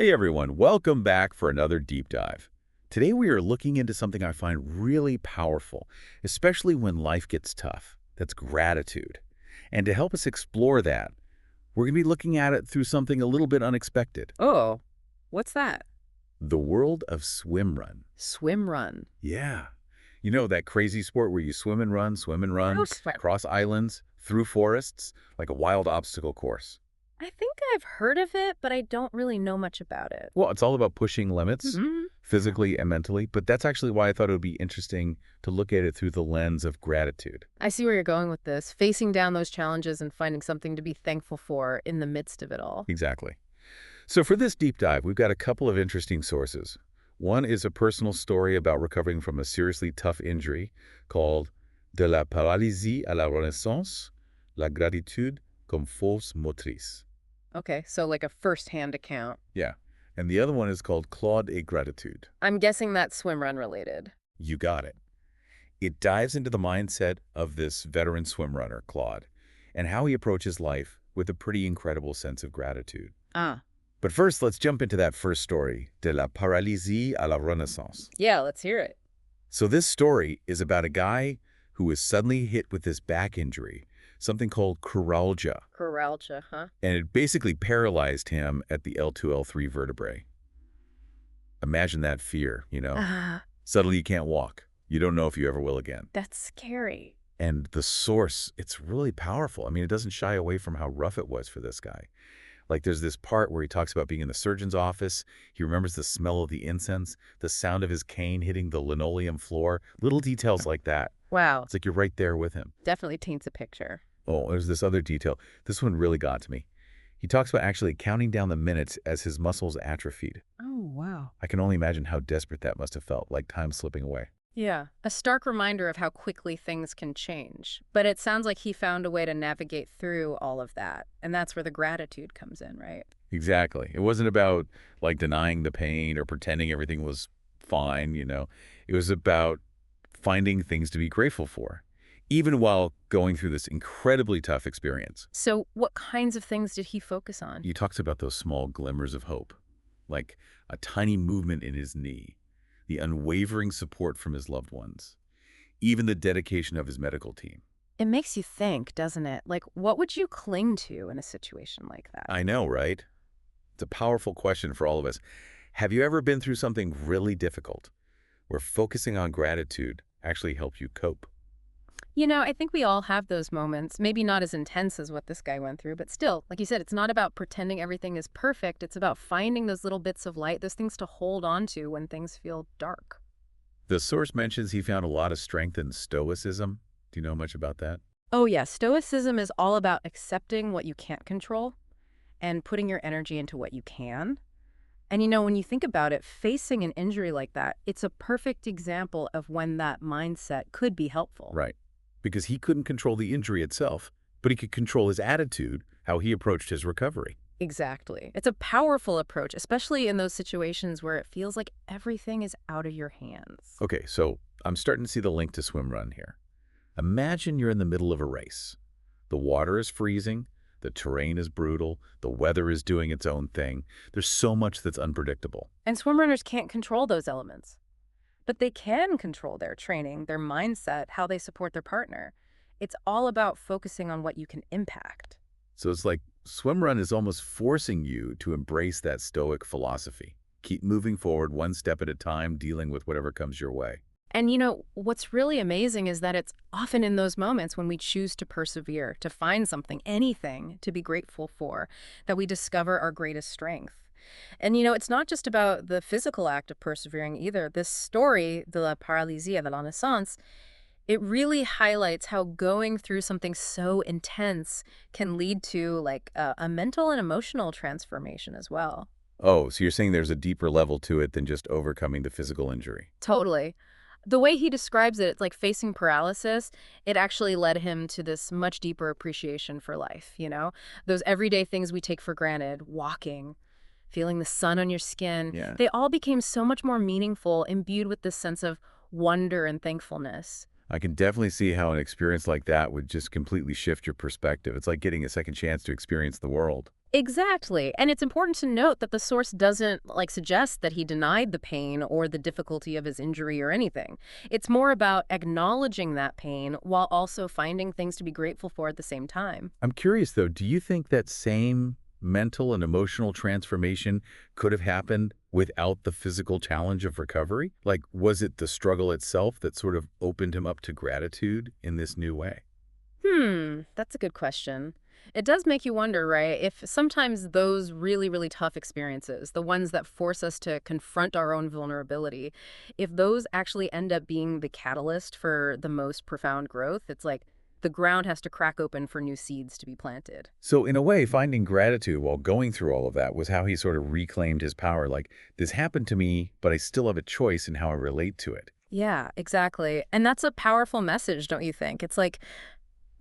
Hey everyone, welcome back for another deep dive. Today we are looking into something I find really powerful, especially when life gets tough. That's gratitude. And to help us explore that, we're going to be looking at it through something a little bit unexpected. Oh, what's that? The world of swimrun. Swimrun. Yeah. You know that crazy sport where you swim and run, Oh, swim. cross islands, through forests, like a wild obstacle course. I think I've heard of it, but I don't really know much about it. Well, it's all about pushing limits, Hmm. physically and mentally, but that's actually why I thought it would be interesting to look at it through the lens of gratitude. I see where you're going with this, facing down those challenges and finding something to be thankful for in the midst of it all. Exactly. So for this deep dive, we've got a couple of interesting sources. One is a personal story about recovering from a seriously tough injury called De la paralysie à la renaissance, la gratitude comme motrice. Okay, so like a first-hand account. Yeah. And the other one is called Claude et Gratitude. I'm guessing that's swimrun related. You got it. It dives into the mindset of this veteran swim runner, Claude, and how he approaches life with a pretty incredible sense of gratitude. Ah, But first, let's jump into that first story, De la paralysie à la renaissance. yeah, let's hear it. So this story is about a guy who was suddenly hit with this back injury, something called neuralgia, Coralcha, huh? and it basically paralyzed him at the L2, L3 vertebrae. Imagine that fear, Ah, Suddenly you can't walk. You don't know if you ever will again. that's scary. And the source, it's really powerful. I mean, it doesn't shy away from how rough it was for this guy. Like there's this part where he talks about being in the surgeon's office. He remembers the smell of the incense, the sound of his cane hitting the linoleum floor, little details like that. Wow, It's like you're right there with him. definitely taints a picture. Oh, there's this other detail. This one really got to me. He talks about actually counting down the minutes as his muscles atrophied. Oh, wow. I can only imagine how desperate that must have felt, like time slipping away. Yeah, a stark reminder of how quickly things can change. But it sounds like he found a way to navigate through all of that. And that's where the gratitude comes in, right? Exactly. It wasn't about like denying the pain or pretending everything was fine. It was about finding things to be grateful for, even while going through this incredibly tough experience. So what kinds of things did he focus on? He talks about those small glimmers of hope, like a tiny movement in his knee, the unwavering support from his loved ones, even the dedication of his medical team. It makes you think, doesn't it? Like, what would you cling to in a situation like that? I know, right? It's a powerful question for all of us. Have you ever been through something really difficult where focusing on gratitude actually helped you cope? I think we all have those moments, maybe not as intense as what this guy went through, but still, like you said, it's not about pretending everything is perfect. It's about finding those little bits of light, those things to hold on to when things feel dark. The source mentions he found a lot of strength in stoicism. Do you know much about that? Oh, yeah. Stoicism is all about accepting what you can't control and putting your energy into what you can. And when you think about it, facing an injury like that, it's a perfect example of when that mindset could be helpful. Right. Because he couldn't control the injury itself, but he could control his attitude, how he approached his recovery. Exactly. It's a powerful approach, especially in those situations where it feels like everything is out of your hands. Okay, so I'm starting to see the link to Swimrun here. Imagine you're in the middle of a race. The water is freezing, the terrain is brutal, the weather is doing its own thing. There's so much that's unpredictable. And swimrunners can't control those elements. But they can control their training, their mindset, how they support their partner. It's all about focusing on what you can impact. So it's like Swimrun is almost forcing you to embrace that stoic philosophy. Keep moving forward one step at a time, dealing with whatever comes your way. And what's really amazing is that it's often in those moments when we choose to persevere, to find something, anything to be grateful for, that we discover our greatest strength. And it's not just about the physical act of persevering either. This story, de la paralysie à la renaissance, it really highlights how going through something so intense can lead to like a mental and emotional transformation as well. Oh, so you're saying there's a deeper level to it than just overcoming the physical injury. Totally. The way he describes it, it's like facing paralysis. It actually led him to this much deeper appreciation for life. Those everyday things we take for granted, walking, feeling the sun on your skin, Yeah. they all became so much more meaningful, imbued with this sense of wonder and thankfulness. I can definitely see how an experience like that would just completely shift your perspective. It's like getting a second chance to experience the world. Exactly. And it's important to note that the source doesn't suggest that he denied the pain or the difficulty of his injury or anything. It's more about acknowledging that pain while also finding things to be grateful for at the same time. I'm curious, though, do you think that same mental and emotional transformation could have happened without the physical challenge of recovery? Like, was it the struggle itself that sort of opened him up to gratitude in this new way? That's a good question. It does make you wonder, right? If sometimes those really, really tough experiences, the ones that force us to confront our own vulnerability, if those actually end up being the catalyst for the most profound growth, it's like the ground has to crack open for new seeds to be planted. So, in a way, finding gratitude while going through all of that was how he sort of reclaimed his power. Like, this happened to me, but I still have a choice in how I relate to it. Yeah, exactly. And that's a powerful message, don't you think? It's like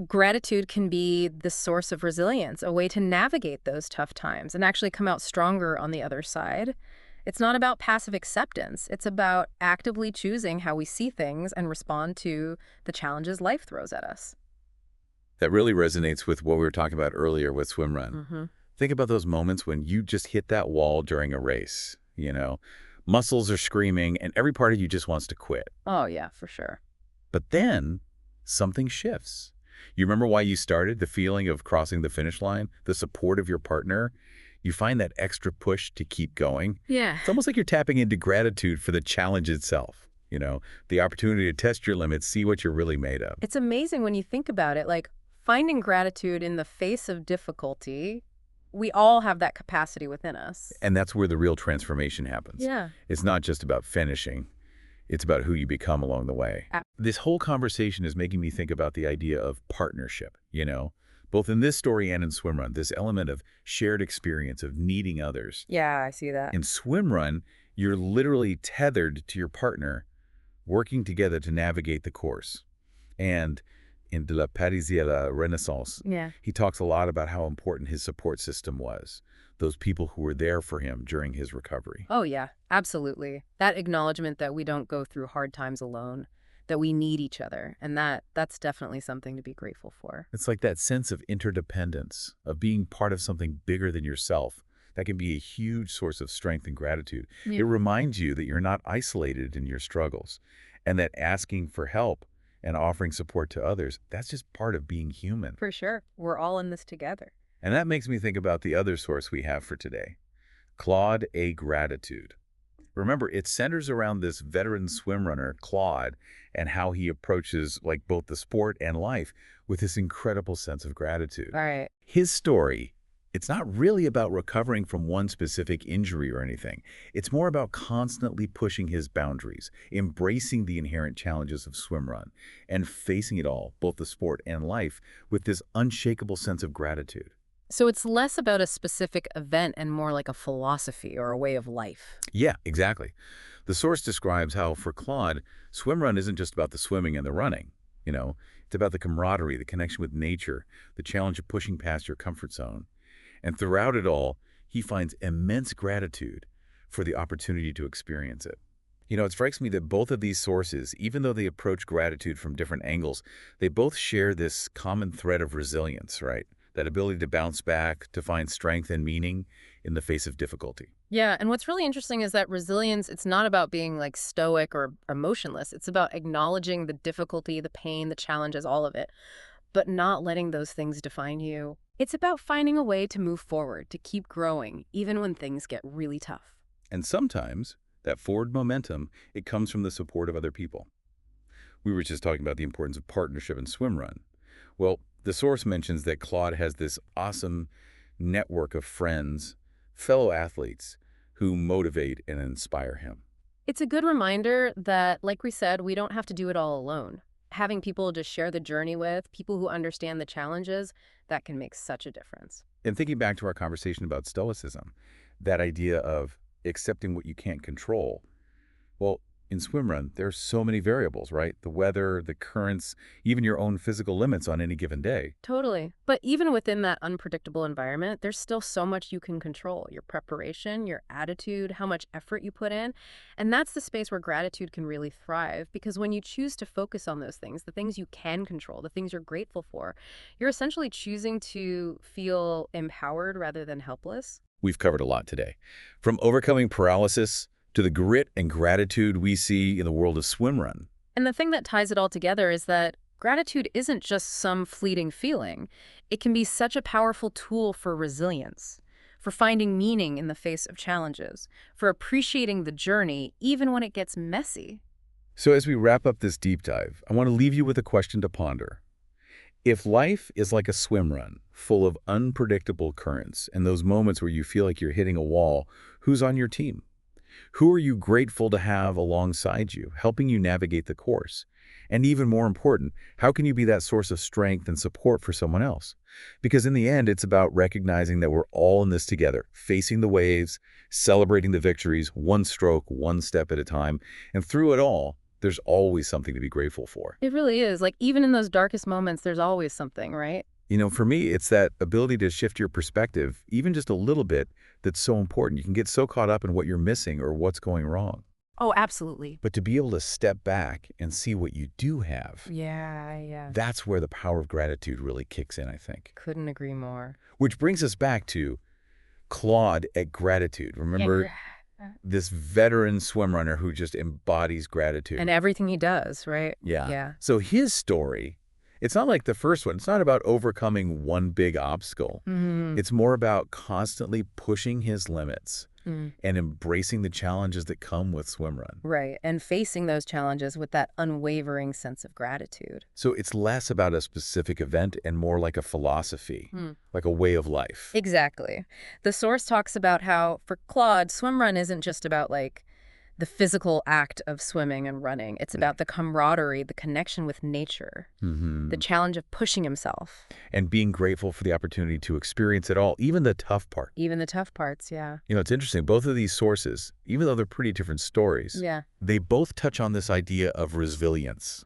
gratitude can be the source of resilience, a way to navigate those tough times and actually come out stronger on the other side. It's not about passive acceptance. It's about actively choosing how we see things and respond to the challenges life throws at us. That really resonates with what we were talking about earlier with Swimrun. Hmm. Think about those moments when you just hit that wall during a race, Muscles are screaming and every part of you just wants to quit. Oh, yeah, for sure. But then something shifts. You remember why you started, the feeling of crossing the finish line, the support of your partner. You find that extra push to keep going. Yeah. It's almost like you're tapping into gratitude for the challenge itself, the opportunity to test your limits, see what you're really made of. It's amazing when you think about it, like finding gratitude in the face of difficulty. We all have that capacity within us. And that's where the real transformation happens. Yeah. It's not just about finishing. It's about who you become along the way. This whole conversation is making me think about the idea of partnership, both in this story and in Swimrun, this element of shared experience, of needing others. Yeah, I see that. In Swimrun, you're literally tethered to your partner, working together to navigate the course. And in De la Paralysie à la Renaissance, Yeah. he talks a lot about how important his support system was, those people who were there for him during his recovery. Oh, yeah, absolutely. That acknowledgement that we don't go through hard times alone, that we need each other, and that's definitely something to be grateful for. It's like that sense of interdependence, of being part of something bigger than yourself. That can be a huge source of strength and gratitude. Yeah. It reminds you that you're not isolated in your struggles, and that asking for help and offering support to others, that's just part of being human. For sure. We're all in this together. And that makes me think about the other source we have for today, Claude A. Gratitude. Remember, it centers around this veteran swim runner, Claude, and how he approaches both the sport and life with this incredible sense of gratitude. All right. His story, it's not really about recovering from one specific injury or anything. It's more about constantly pushing his boundaries, embracing the inherent challenges of swim run, and facing it all, both the sport and life, with this unshakable sense of gratitude. So it's less about a specific event and more like a philosophy or a way of life. Yeah, exactly. The source describes how, for Claude, swim run isn't just about the swimming and the running. It's about the camaraderie, the connection with nature, the challenge of pushing past your comfort zone. And throughout it all, he finds immense gratitude for the opportunity to experience it. It strikes me that both of these sources, even though they approach gratitude from different angles, they both share this common thread of resilience, right? That ability to bounce back, to find strength and meaning in the face of difficulty. Yeah, and what's really interesting is that resilience, it's not about being stoic or emotionless. It's about acknowledging the difficulty, the pain, the challenges, all of it, but not letting those things define you. It's about finding a way to move forward, to keep growing, even when things get really tough. And sometimes that forward momentum, it comes from the support of other people. We were just talking about the importance of partnership in swim run. Well, the source mentions that Claude has this awesome network of friends, fellow athletes, who motivate and inspire him. It's a good reminder that, like we said, we don't have to do it all alone. Having people to share the journey with, people who understand the challenges, that can make such a difference. And thinking back to our conversation about stoicism, that idea of accepting what you can't control, well, in Swimrun, there's so many variables, right? The weather, the currents, even your own physical limits on any given day. Totally. But even within that unpredictable environment, there's still so much you can control. Your preparation, your attitude, how much effort you put in. And that's the space where gratitude can really thrive. Because when you choose to focus on those things, the things you can control, the things you're grateful for, you're essentially choosing to feel empowered rather than helpless. We've covered a lot today. From overcoming paralysis to the grit and gratitude we see in the world of Swimrun. And the thing that ties it all together is that gratitude isn't just some fleeting feeling. It can be such a powerful tool for resilience, for finding meaning in the face of challenges, for appreciating the journey even when it gets messy. So as we wrap up this deep dive, I want to leave you with a question to ponder. If life is like a swim run, full of unpredictable currents and those moments where you feel like you're hitting a wall, who's on your team? Who are you grateful to have alongside you, helping you navigate the course? And even more important, how can you be that source of strength and support for someone else? Because in the end, it's about recognizing that we're all in this together, facing the waves, celebrating the victories, one stroke, one step at a time. And through it all, there's always something to be grateful for. It really is. Like, even in those darkest moments, there's always something, right? For me, it's that ability to shift your perspective, even just a little bit, that's so important. You can get so caught up in what you're missing or what's going wrong. Oh, absolutely. But to be able to step back and see what you do have, Yeah. that's where the power of gratitude really kicks in, I think. Couldn't agree more. Which brings us back to Claude at gratitude. Remember this veteran swim runner who just embodies gratitude. And everything he does, right? Yeah. Yeah. So his story, it's not like the first one. It's not about overcoming one big obstacle. It's more about constantly pushing his limits and embracing the challenges that come with Swimrun. Right. And facing those challenges with that unwavering sense of gratitude. So it's less about a specific event and more like a philosophy, like a way of life. Exactly. The source talks about how, for Claude, swimrun isn't just about, like, the physical act of swimming and running. It's about the camaraderie, the connection with nature, the challenge of pushing himself. And being grateful for the opportunity to experience it all, even the tough part. Even the tough parts, yeah. It's interesting. Both of these sources, even though they're pretty different stories, they both touch on this idea of resilience.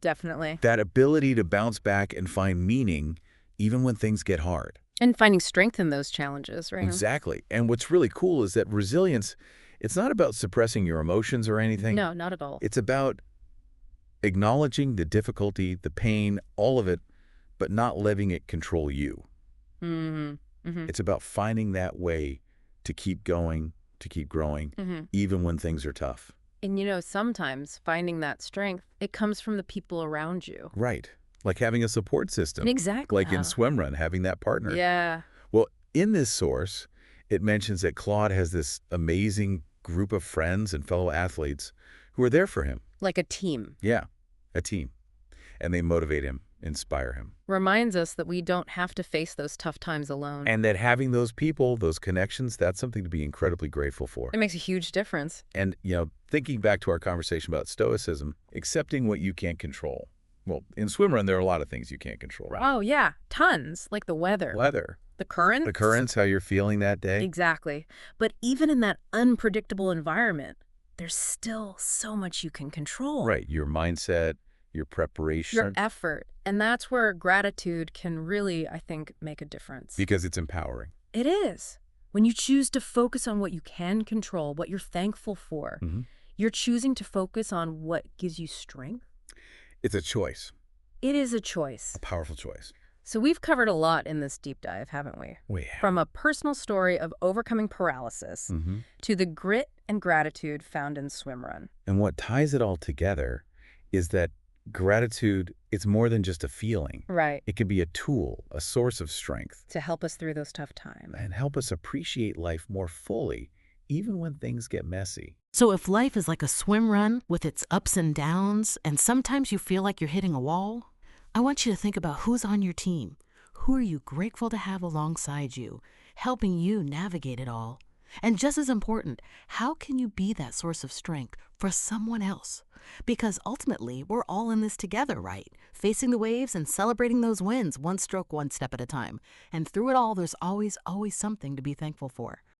Definitely. That ability to bounce back and find meaning even when things get hard. And finding strength in those challenges, right? Exactly. And what's really cool is that resilience, it's not about suppressing your emotions or anything. No, not at all. It's about acknowledging the difficulty, the pain, all of it, but not letting it control you. It's about finding that way to keep going, to keep growing, even when things are tough. And sometimes finding that strength, it comes from the people around you. Right. Like having a support system. Exactly. Like in Swimrun, having that partner. Yeah. Well, in this source, it mentions that Claude has this amazing group of friends and fellow athletes who are there for him. Like a team. Yeah, a team. And they motivate him, inspire him. Reminds us that we don't have to face those tough times alone. And that having those people, those connections, that's something to be incredibly grateful for. It makes a huge difference. And, thinking back to our conversation about stoicism, accepting what you can't control. Well, in Swimrun, there are a lot of things you can't control, right? Oh, yeah. Tons. Like the weather. The currents. The currents, how you're feeling that day. Exactly. But even in that unpredictable environment, there's still so much you can control. Right. Your mindset, your preparation. Your effort. And that's where gratitude can really, I think, make a difference. Because it's empowering. It is. When you choose to focus on what you can control, what you're thankful for, you're choosing to focus on what gives you strength. It's a choice. It is a choice. A powerful choice. So we've covered a lot in this deep dive, haven't we? We have. From a personal story of overcoming paralysis to the grit and gratitude found in Swimrun. And what ties it all together is that gratitude, it's more than just a feeling. Right. It can be a tool, a source of strength. To help us through those tough times. And help us appreciate life more fully, even when things get messy. So if life is like a swim run with its ups and downs, and sometimes you feel like you're hitting a wall, I want you to think about who's on your team. Who are you grateful to have alongside you, helping you navigate it all? And just as important, how can you be that source of strength for someone else? Because ultimately, we're all in this together, right? Facing the waves and celebrating those wins, one stroke, one step at a time. And through it all, there's always something to be thankful for.